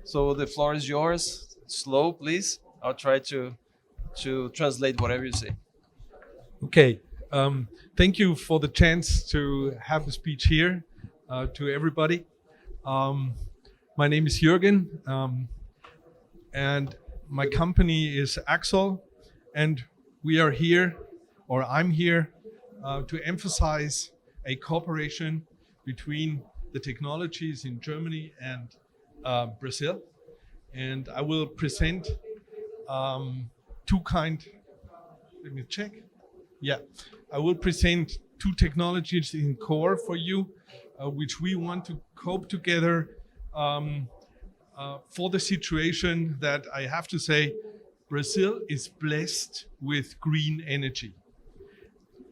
So the floor is yours. Slow, please. I'll try to translate whatever you say. Okay. Thank you for the chance to have a speech here to everybody. My name is Jürgen, and my company is AXSOL, and we are here, or I'm here, to emphasize a cooperation between the technologies in Germany and Brazil. And I will present let me check. Yeah, I will present two technologies in core for you, which we want to cope together for the situation that I have to say, Brazil is blessed with green energy.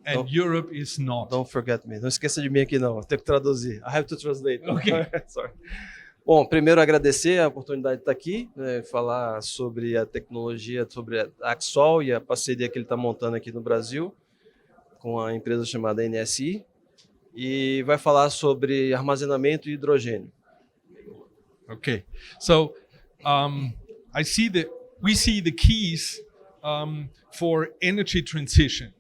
And Europe is not. Don't forget me. Não esqueça de mim aqui não. Eu tenho que traduzir. I have to translate. Okay. Sorry. Bom, primeiro agradecer a oportunidade de estar aqui, né, falar sobre a tecnologia, sobre a AXSOL e a parceria que ele está montando aqui no Brasil com a empresa chamada NSI, e vai falar sobre armazenamento e hidrogênio. Okay, so we see the keys for energy transition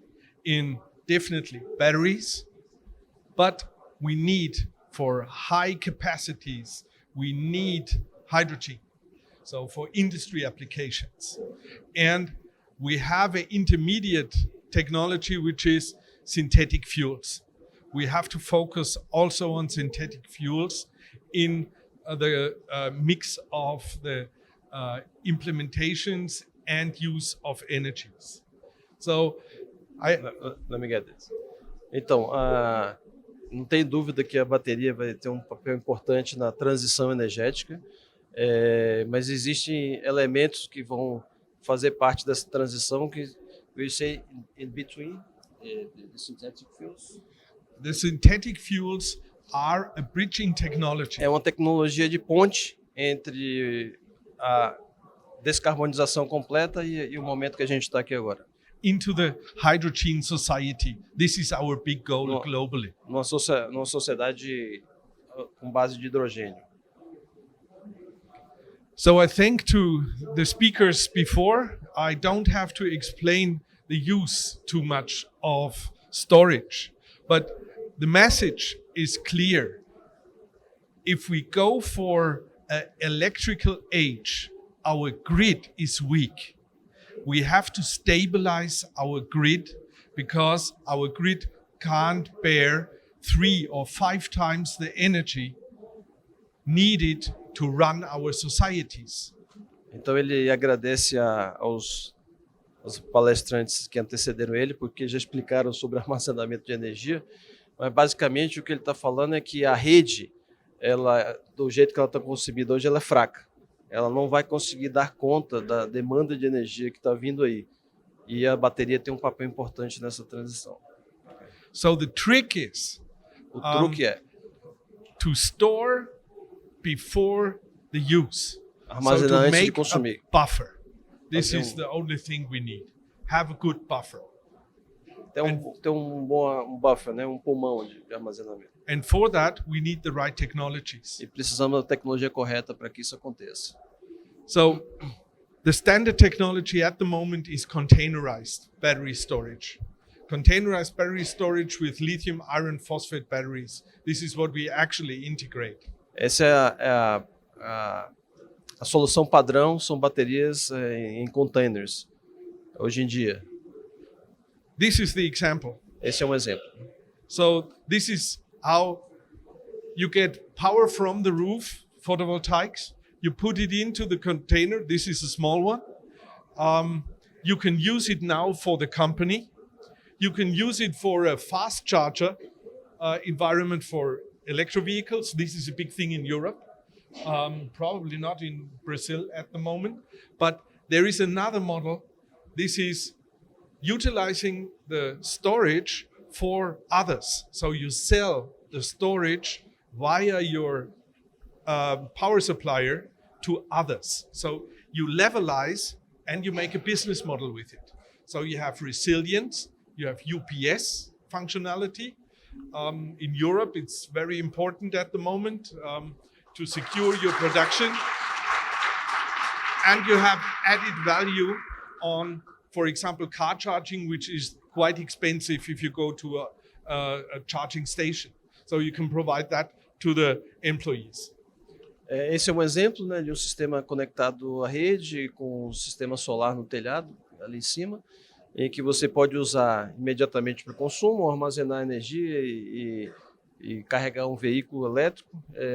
in definitely batteries, but we need for high capacities, we need hydrogen, so for industry applications. And we have an intermediate technology, which is synthetic fuels. We have to focus also on synthetic fuels in the mix of the implementations and use of energies. So, let me get this. Então, não tem dúvida que a bateria vai ter um papel importante na transição energética, mas existem elementos que vão fazer parte dessa transição que we say in between the synthetic fuels. The synthetic fuels are a bridging technology. É uma tecnologia de ponte entre a descarbonização completa e o momento que a gente está aqui agora. Into the hydrogen society. This is our big goal globally. Numa sociedade com base de hidrogênio. So I thank to the speakers before. I don't have to explain the use too much of storage, but the message is clear. If we go for an electrical age, our grid is weak. We have to stabilize our grid because our grid can't bear 3 or 5 times the energy needed to run our societies. Então ele agradece aos palestrantes que antecederam ele, porque já explicaram sobre armazenamento de energia, mas basicamente o que ele está falando é que a rede, ela, do jeito que ela está concebida hoje, ela é fraca. Ela não vai conseguir dar conta da demanda de energia que está vindo aí. E a bateria tem um papel importante nessa transição. So the trick is o truque é to store before the use. Armazenar antes de consumir. A buffer. This is the only thing we need. Have a good buffer. Ter um buffer, né? Um pulmão de armazenamento. And for that, we need the right technologies. E precisamos da tecnologia correta para que isso aconteça. So, the standard technology at the moment is containerized battery storage. Containerized battery storage with lithium iron phosphate batteries. This is what we actually integrate. Essa é a solução padrão, são baterias em containers, hoje em dia. This is the example. Esse é um exemplo. So this is how you get power from the roof, photovoltaics. You put it into the container. This is a small one. You can use it now for the company. You can use it for a fast charger environment for electric vehicles. This is a big thing in Europe. Probably not in Brazil at the moment. But there is another model. This is utilizing the storage for others. So you sell the storage via your power supplier to others. So you levelize and you make a business model with it. So you have resilience, you have UPS functionality. In Europe, it's very important at the moment to secure your production. And you have added value on, for example, car charging, which is quite expensive if you go to a charging station. So you can provide that to the employees. Esse é um exemplo, né, de um sistema conectado à rede com um sistema solar no telhado, ali em cima, em que você pode usar imediatamente para o consumo, armazenar energia e carregar um veículo elétrico.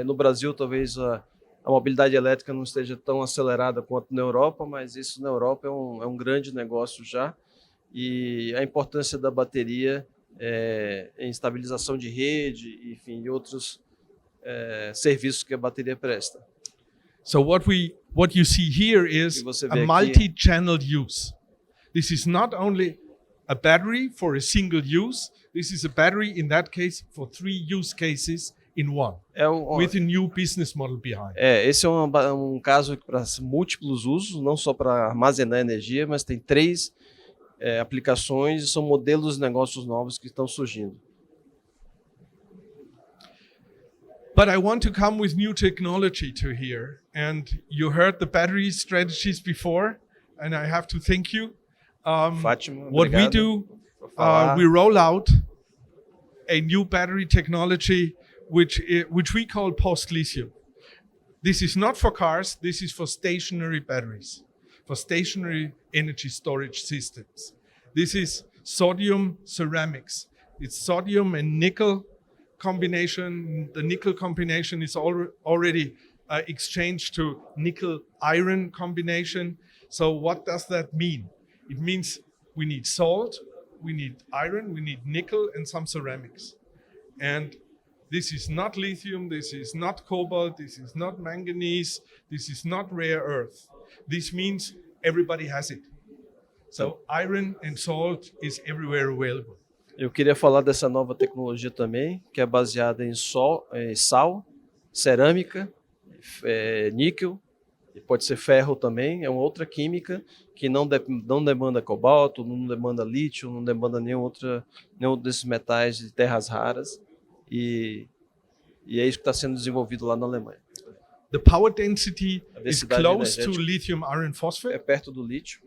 No Brasil, talvez a mobilidade elétrica não esteja tão acelerada quanto na Europa, mas isso na Europa é um grande negócio já. E a importância da bateria em estabilização de rede, enfim, e outros serviços que a bateria presta. So what you see here is a multi-channel use. This is not only a battery for a single use. This is a battery, in that case, for 3 use cases in one, with a new business model behind. Esse é um caso para múltiplos usos, não só para armazenar energia, mas tem 3 aplicações e são modelos de negócios novos que estão surgindo. But I want to come with new technology to here. And you heard the battery strategies before, and I have to thank you. Fátima, what we do, we roll out a new battery technology which we call post-lithium. This is not for cars, this is for stationary batteries, for stationary energy storage systems. This is sodium ceramics. It's sodium and nickel combination. The nickel combination is already exchanged to nickel-iron combination. So what does that mean? It means we need salt, we need iron, we need nickel, and some ceramics. And this is not lithium, this is not cobalt, this is not manganese, this is not rare earth. This means everybody has it. So iron and salt is everywhere available. Eu queria falar dessa nova tecnologia também, que é baseada em sal, cerâmica, níquel, e pode ser ferro também. É uma outra química que não demanda cobalto, não demanda lítio, não demanda nenhum desses metais de terras raras. E é isso que está sendo desenvolvido lá na Alemanha. The power density is close to lithium iron phosphate. É perto do lítio.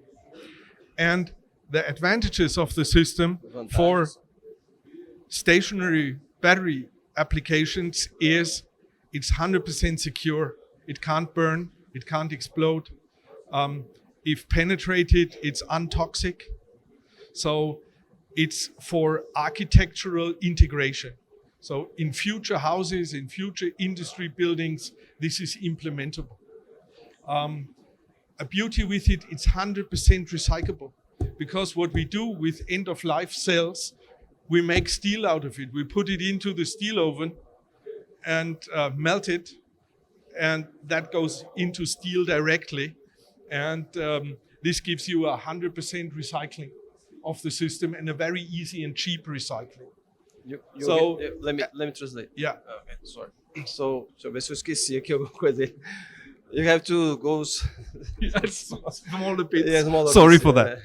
And the advantages of the system for stationary battery applications is it's 100% secure. It can't burn, it can't explode. If penetrated, it's untoxic. So it's for architectural integration. So in future houses, in future industry buildings, this is implementable. A beauty with it, it's 100% recyclable. Because what we do with end-of-life cells, we make steel out of it. We put it into the steel oven and melt it, and that goes into steel directly. And this gives you 100% recycling of the system and a very easy and cheap recycling. Let me translate. Yeah. Okay, sorry. So, deixa eu ver se eu esqueci aqui alguma coisa aí. You have to go smaller bits. Yeah, Sorry for that.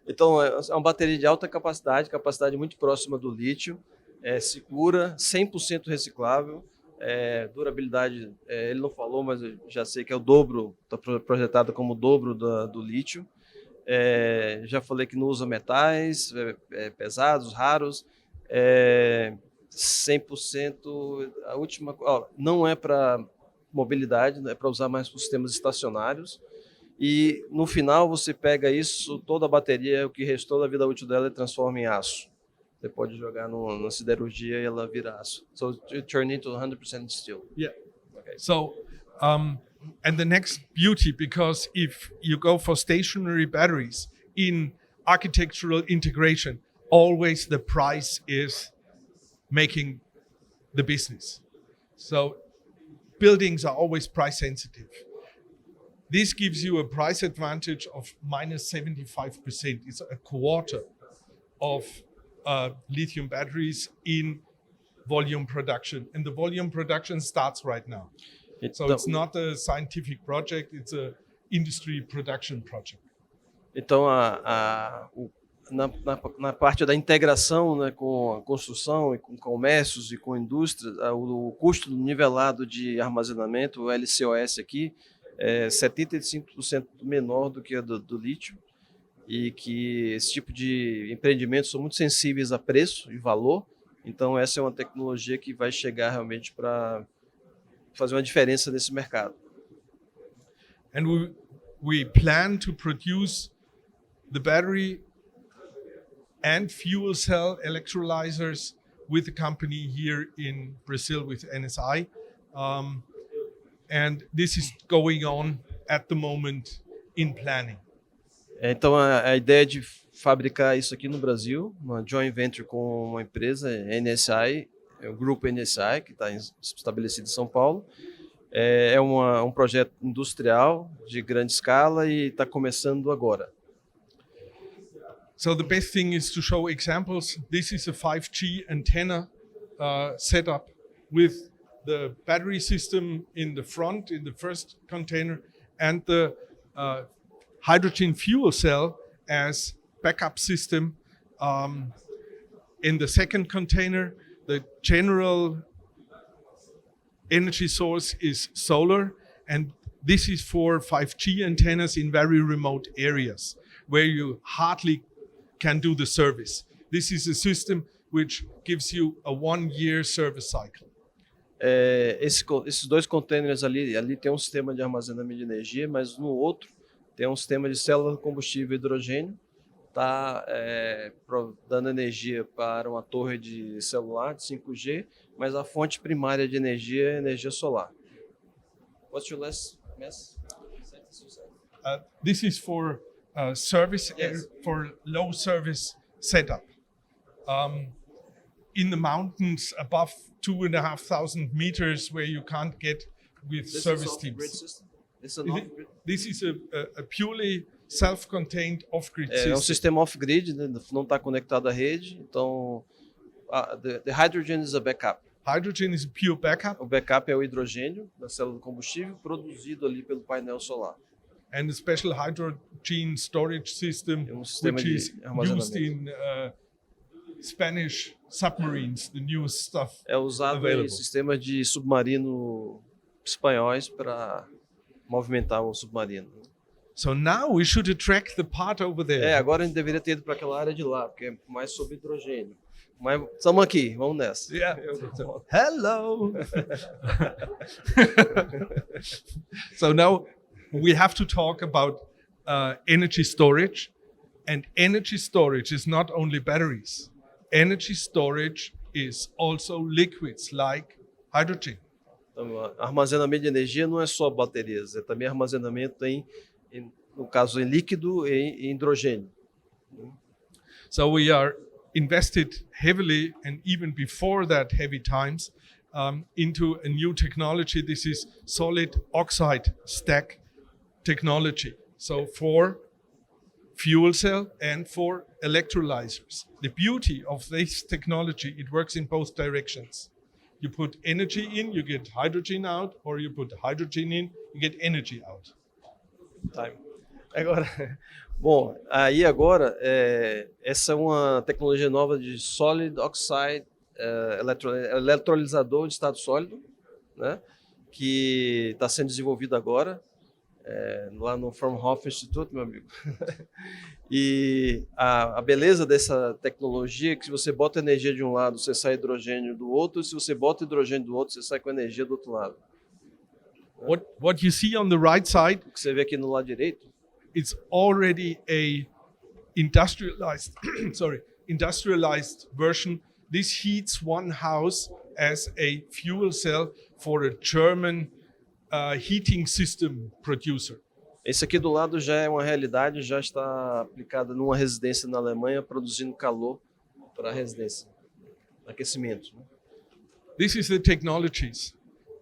Então, é uma bateria de alta capacidade muito próxima do lítio, segura, 100% reciclável, durabilidade, ele não falou, mas eu já sei que é o dobro, está projetado como o dobro do lítio. Já falei que não usa metais pesados, raros, 100%, a última, não é para mobilidade, é para usar mais para sistemas estacionários. E no final você pega isso, toda a bateria, o que restou da vida útil dela, e transforma em aço. Você pode jogar na siderurgia e ela vira aço. So you turn into 100% steel. Yeah. Okay. So, and the next beauty, because if you go for stationary batteries in architectural integration, always the price is making the business. So buildings are always price sensitive. This gives you a price advantage of minus 75%. It's a quarter of lithium batteries in volume production. And the volume production starts right now. So it's not a scientific project, it's an industry production project. Então, na parte da integração, né, com a construção e com comércios e com indústrias, o custo nivelado de armazenamento, o LCOS aqui, é 75% menor do que a do lítio, e que esse tipo de empreendimentos são muito sensíveis a preço e valor. Então essa é uma tecnologia que vai chegar realmente para fazer uma diferença nesse mercado. And we plan to produce the battery and fuel cell electrolyzers with the company here in Brazil with NSI. And this is going on at the moment in planning. Então a ideia de fabricar isso aqui no Brasil, uma joint venture com uma empresa, NSI, é o Grupo NSI, que está estabelecido em São Paulo. É um projeto industrial de grande escala e está começando agora. So the best thing is to show examples. This is a 5G antenna setup with the battery system in the front, in the first container, and the hydrogen fuel cell as backup system in the second container. The general energy source is solar, and this is for 5G antennas in very remote areas where you hardly can do the service. This is a system which gives you a 1-year service cycle. Esses dois containers ali tem um sistema de armazenamento de energia, mas no outro tem um sistema de célula de combustível e hidrogênio, está dando energia para uma torre de celular de 5G, mas a fonte primária de energia é energia solar. What's your last mess? This is for service, Yes. for low service setup. In the mountains above 2,500 meters where you can't get with service teams. This is a purely self-contained off-grid system. É um sistema off-grid, né? Não está conectado à rede, então the hydrogen is a backup. Hydrogen is a pure backup. O backup é o hidrogênio da célula de combustível produzido ali pelo painel solar. And a special hydrogen storage system, Sistema which is de armazenamento. used in Spanish submarines, the newest stuff. É usado available. em sistemas de submarino espanhóis para movimentar o submarino. So now we should attract the part over there. Agora a gente deveria ter ido para aquela área de lá, porque é mais sobre hidrogênio. Mas estamos aqui, vamos nessa. Yeah. Hello. So now we have to talk about energy storage. And energy storage is not only batteries. Energy storage is also liquids like hydrogen. Então, armazenamento de energia não é só baterias, é também armazenamento no caso, em líquido e em hidrogênio. So we are invested heavily, and even before that heavy times, into a new technology. This is solid oxide stack technology. So for fuel cell and for electrolyzers. The beauty of this technology, it works in both directions. You put energy in, you get hydrogen out, or you put hydrogen in, you get energy out. Time. Agora, bom, agora, essa é uma tecnologia nova de solid oxide eletrolisador de estado sólido, né, que está sendo desenvolvido agora, lá no Fraunhofer Institute, meu amigo. E a beleza dessa tecnologia é que se você bota energia de um lado, você sai hidrogênio do outro, e se você bota hidrogênio do outro, você sai com energia do outro lado. What you see on the right side, O que você vê aqui no lado direito, it's already a industrialized version. This heats one house as a fuel cell for a German heating system producer. esse aqui do lado já é uma realidade, já está aplicada numa residência na Alemanha, produzindo calor para a residência, aquecimento. Né? This is the technologies.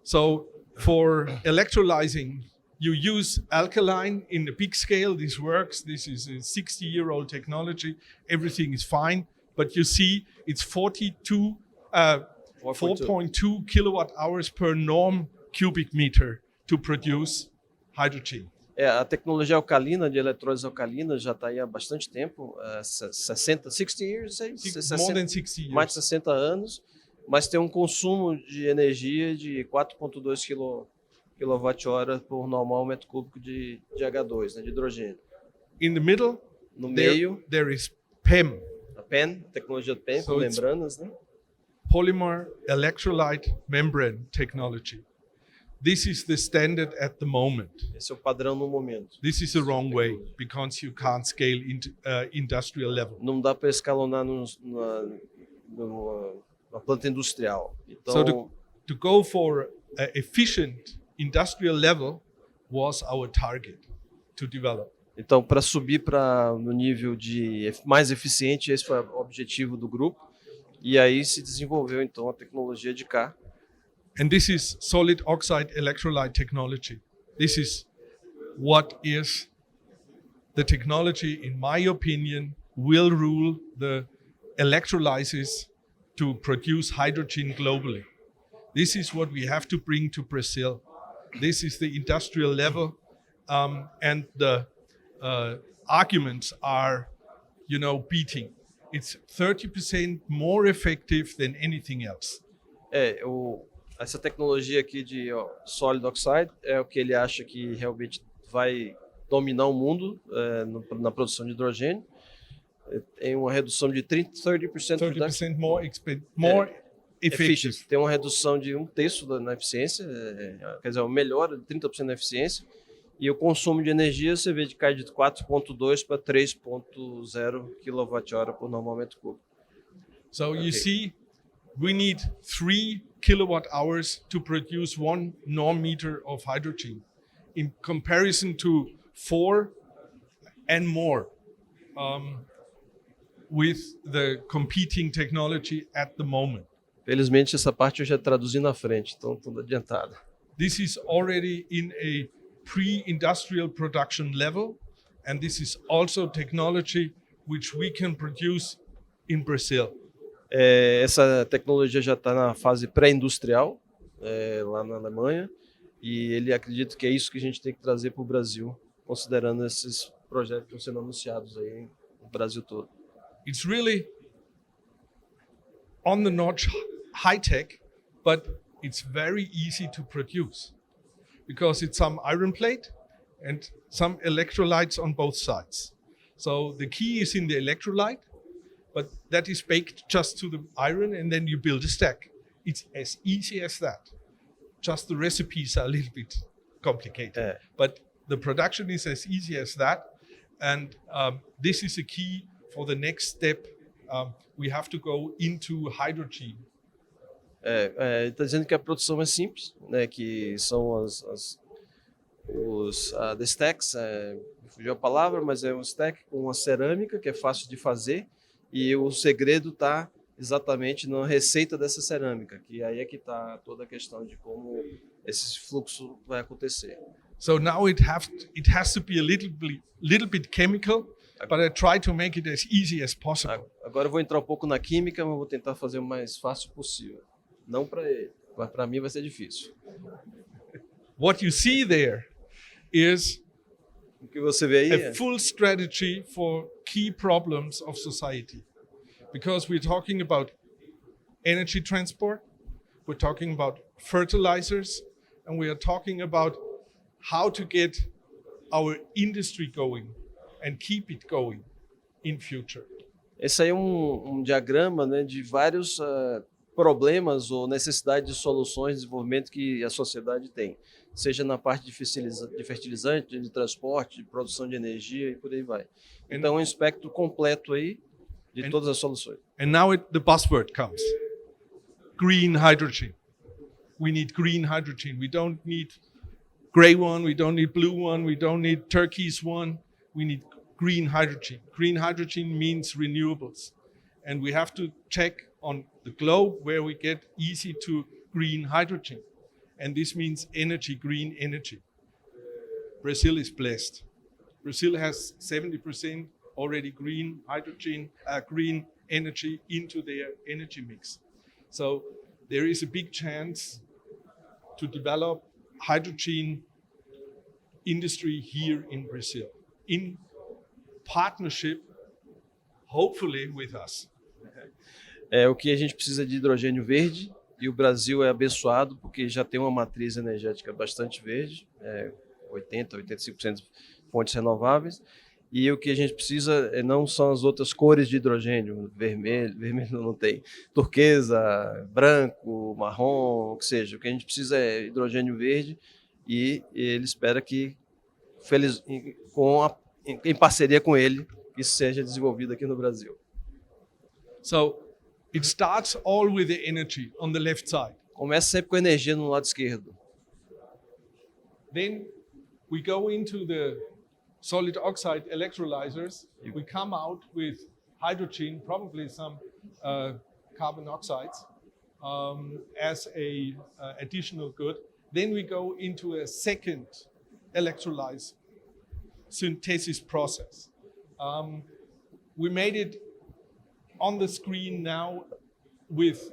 So for electrolyzing, you use alkaline in the big scale. This works. This is a 60-year-old technology. Everything is fine. But you see, it's 4.2 kilowatt hours per norm cubic meter to produce hydrogen. A tecnologia alcalina, de eletrólise alcalina, já está aí há bastante tempo, 60 years, More than 60 years. mais de 60 anos, mas tem um consumo de energia de 4,2 kWh por normal metro cúbico de H2, né, de hidrogênio. In the middle, No meio, there is PEM, a PEN, tecnologia PEN, So com it's- membranas, né? polymer electrolyte membrane technology. This is the standard at the moment. Esse é o padrão no momento. This is the wrong way because you can't scale into industrial level. Não dá para escalonar numa planta industrial. Então, So to go for an efficient industrial level was our target to develop. Então, para subir no nível de mais eficiente, esse foi o objetivo do grupo. E aí se desenvolveu, então, a tecnologia de cá. And this is solid oxide electrolyte technology. This is what is the technology, in my opinion, will rule the electrolysis to produce hydrogen globally. This is what we have to bring to Brazil. This is the industrial level, and the arguments are, beating. It's 30% more effective than anything else. Essa tecnologia aqui de solid oxide é o que ele acha que realmente vai dominar o mundo na produção de hidrogênio. Tem uma redução de 30% 30% more effective. Tem uma redução de 1/3 na eficiência, quer dizer, uma melhora de 30% na eficiência. E o consumo de energia, você vê de cai de 4,2 para 3,0 kWh por normal metro cúbico. So you see, we need 3 kilowatt-hours to produce 1 norm meter of hydrogen, in comparison to 4 and more with the competing technology at the moment. Felizmente, essa parte eu já traduzi na frente, então tudo adiantado. This is already in a pre-industrial production level, and this is also technology which we can produce in Brazil. Essa tecnologia já está na fase pré-industrial, lá na Alemanha, e ele acredita que é isso que a gente tem que trazer para o Brasil, considerando esses projetos que estão sendo anunciados aí no Brasil todo. It's really on the notch high-tech, but it's very easy to produce because it's some iron plate and some electrolytes on both sides. So the key is in the electrolyte, but that is baked just to the iron, and then you build a stack. It's as easy as that. Just the recipes are a little bit complicated, but the production is as easy as that. And this is a key for the next step. We have to go into hydrogen. Está dizendo que a produção é simples, né, que são the stacks, fugiu a palavra, mas é um stack com uma cerâmica que é fácil de fazer, e o segredo está exatamente na receita dessa cerâmica, que aí é que está toda a questão de como esse fluxo vai acontecer. So now it has to be a little bit chemical, but I try to make it as easy as possible. Agora eu vou entrar um pouco na química, mas vou tentar fazer o mais fácil possível. Não para ele, mas para mim vai ser difícil. What you see there is O que você vê aí a full strategy for key problems of society. Because we're talking about energy transport, we're talking about fertilizers, and we are talking about how to get our industry going and keep it going in future. Esse aí é um diagrama, né, de vários problemas ou necessidade de soluções de desenvolvimento que a sociedade tem, seja na parte de fertilizante, de transporte, de produção de energia e por aí vai. Então é um espectro completo aí de todas as soluções. And now the buzzword comes. Green hydrogen. We need green hydrogen. We don't need gray one, we don't need blue one, we don't need turquoise one. We need green hydrogen. Green hydrogen means renewables. And we have to check on the globe where we get easy to green hydrogen. And this means energy, green energy. Brazil is blessed. Brazil has 70% already green hydrogen, green energy into their energy mix. So there is a big chance to develop hydrogen industry here in Brazil, in partnership, hopefully with us. O que a gente precisa de hidrogênio verde, E o Brasil é abençoado porque já tem uma matriz energética bastante verde, 85% de fontes renováveis. E o que a gente precisa não são as outras cores de hidrogênio, vermelho não tem, turquesa, branco, marrom, o que seja. O que a gente precisa é hidrogênio verde e ele espera que, em parceria com ele, isso seja desenvolvido aqui no Brasil. So it starts all with the energy on the left side. Começa sempre com energia no lado esquerdo. Then we go into the solid oxide electrolyzers. We come out with hydrogen, probably some carbon oxides as a additional good. Then we go into a second electrolyze synthesis process. We made it on the screen now with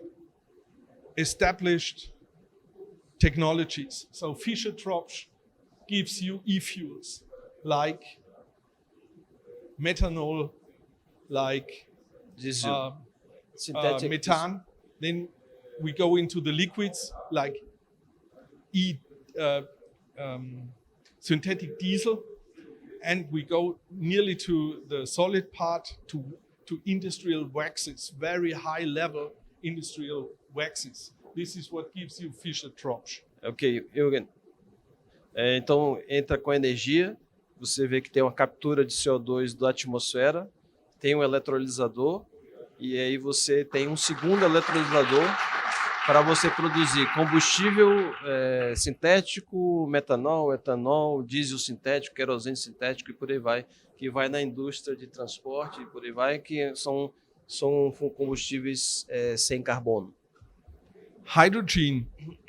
established technologies. So Fischer-Tropsch gives you e-fuels like methanol, like methane. Then we go into the liquids like synthetic diesel, and we go nearly to the solid part to industrial waxes, very high level industrial waxes. This is what gives you Fischer-Tropsch. Ok, Jürgen. Então, entra com energia, você vê que tem uma captura de CO2 da atmosfera, tem um eletrolisador, e aí você tem um segundo eletrolisador para você produzir combustível sintético, metanol, etanol, diesel sintético, querosene sintético e por aí vai, que vai na indústria de transporte e por aí vai, que são combustíveis sem carbono. Hydrogen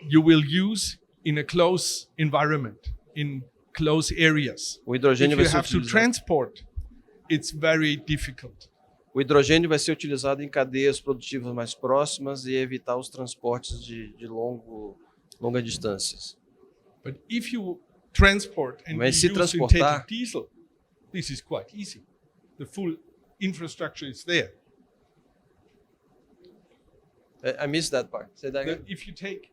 you will use in a close environment, in close areas. O hidrogênio vai If ser you have to utilizado. Transport, it's very difficult. O hidrogênio vai ser utilizado em cadeias produtivas mais próximas e evitar os transportes de longas distâncias. But if you transport and Mas se you use transportar, synthetic diesel, this is quite easy. The full infrastructure is there. I missed that part. Say that again. If you take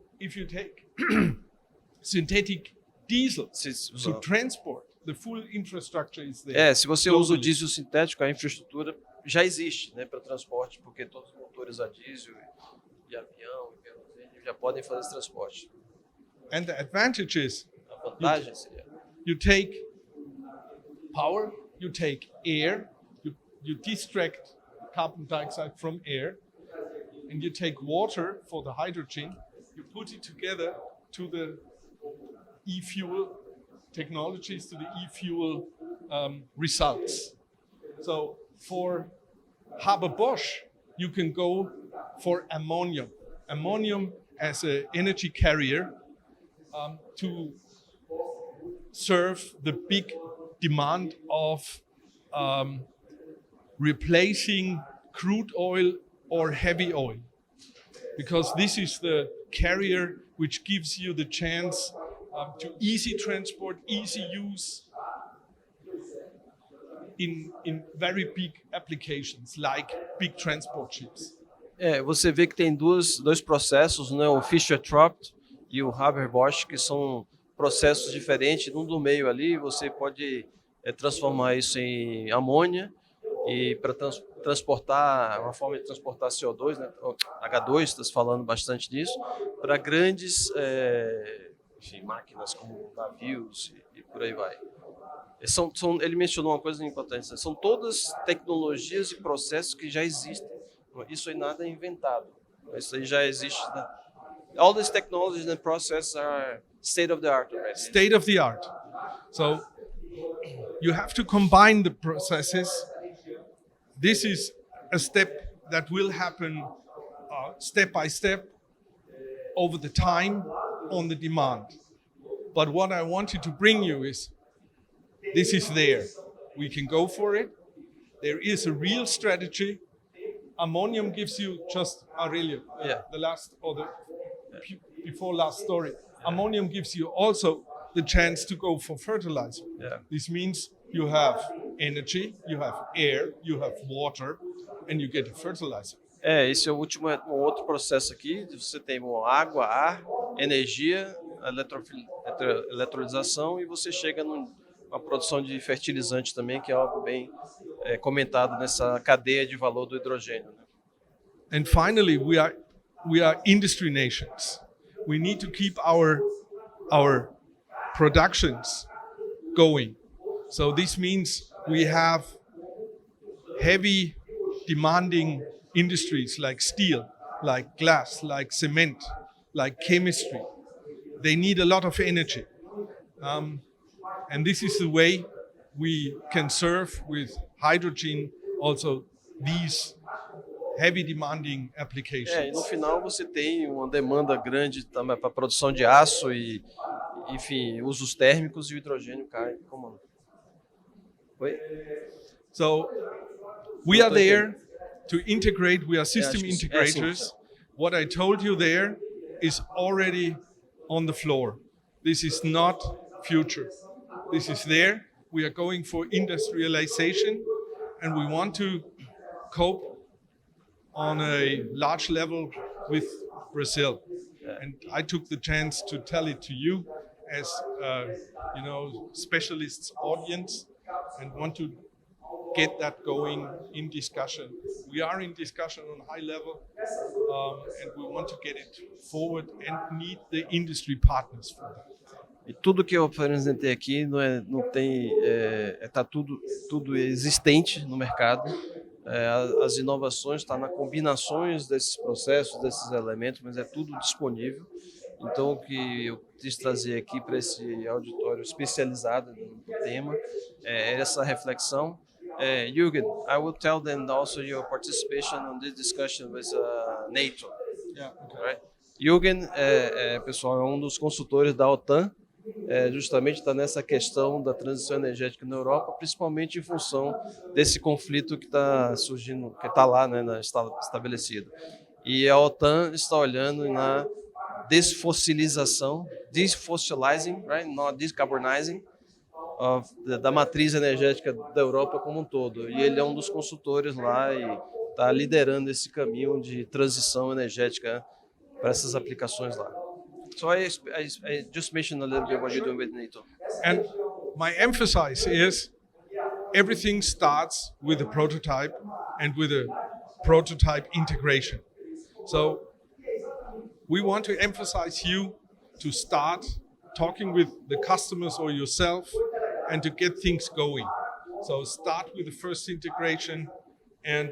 synthetic diesel to transport, the full infrastructure is there. Se você usa o diesel sintético, a infraestrutura já existe, né, para transporte, porque todos os motores a diesel e avião e querosene já podem fazer esse transporte. And the advantage is A vantagem seria you take power, you take air, you distract carbon dioxide from air, and you take water for the hydrogen, you put it together to the e-fuel technologies, to the e-fuel results. So for Haber-Bosch, you can go for ammonium. Ammonium as an energy carrier to serve the big demand of replacing crude oil or heavy oil, because this is the carrier which gives you the chance to easy transport, easy use in very big applications like big transport ships. Você vê que tem dois processos, né, o Fischer-Tropsch e o Haber-Bosch, que são processos diferentes. Num do meio ali, você pode transformar isso em amônia e para transportar, uma forma de transportar CO2, né, H2, está falando bastante disso, para grandes máquinas como navios e por aí vai. Ele mencionou uma coisa importante, são todas tecnologias e processos que já existem. Isso aí nada é inventado. Isso aí já existe. Né? All these technologies and processes are state of the art already. State of the art. So you have to combine the processes. This is a step that will happen step by step over the time on the demand. But what I wanted to bring you is this is there. We can go for it. There is a real strategy. Ammonium gives you just Aurelio, the last or the before last story. Ammonium gives you also the chance to go for fertilizer. This means you have energy, you have air, you have water, and you get a fertilizer. Esse é o último, um outro processo aqui. Você tem água, ar, energia, eletrolização e você chega numa produção de fertilizante também, que é algo bem comentado nessa cadeia de valor do hidrogênio. Né? And finally, we are industry nations. We need to keep our productions going. So this means we have heavy demanding industries like steel, like glass, like cement, like chemistry. They need a lot of energy. And this is the way we can serve with hydrogen also these heavy demanding applications. E no final você tem uma demanda grande também para a produção de aço e, enfim, usos térmicos e o hidrogênio cai como... Oi? So we are there to integrate, we are system integrators. What I told you there is already on the floor. This is not future. This is there. We are going for industrialization and we want to cope on a large level with Brazil. And I took the chance to tell it to you as specialists audience and want to get that going in discussion. We are in discussion on high level and we want to get it forward and need the industry partners for that. E tudo que eu apresentei aqui tá tudo existente no mercado. As inovações estão nas combinações desses processos, desses elementos, mas é tudo disponível. Então, o que eu quis trazer aqui para esse auditório especializado no tema é essa reflexão. Jürgen, I will tell them also your participation on this discussion with NATO. Yeah, okay. Right? Jürgen, pessoal, é um dos consultores da OTAN, justamente está nessa questão da transição energética na Europa, principalmente em função desse conflito que está surgindo, que está lá, né, estabelecido. E a OTAN está olhando na desfossilizing, right, not decarbonizing, da matriz energética da Europa como um todo. E ele é um dos consultores lá e está liderando esse caminho de transição energética para essas aplicações lá. So I just mentioned a little bit what you're doing with NATO. And my emphasis is everything starts with a prototype and with a prototype integration. So we want to emphasize you to start talking with the customers or yourself and to get things going. So start with the first integration and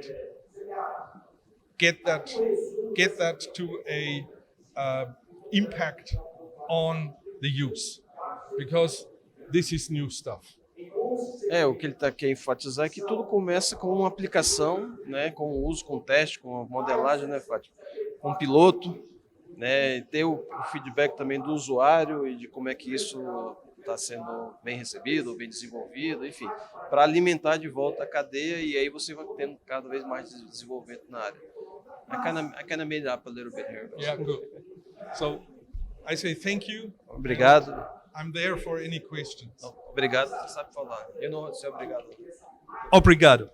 get that to a impact on the use, because this is new stuff. O que ele quer enfatizar é que tudo começa com uma aplicação, né, com o uso, com o teste, com a modelagem, né, Fátima? Com o piloto, né, e ter o feedback também do usuário e de como é que isso está sendo bem recebido, bem desenvolvido, enfim, para alimentar de volta a cadeia e aí você vai tendo cada vez mais desenvolvimento na área. I kind of made it up a little bit here. Yeah, good. So I say thank you. Obrigado. I'm there for any questions. Obrigado, você sabe falar. Eu não sei obrigado. Obrigado.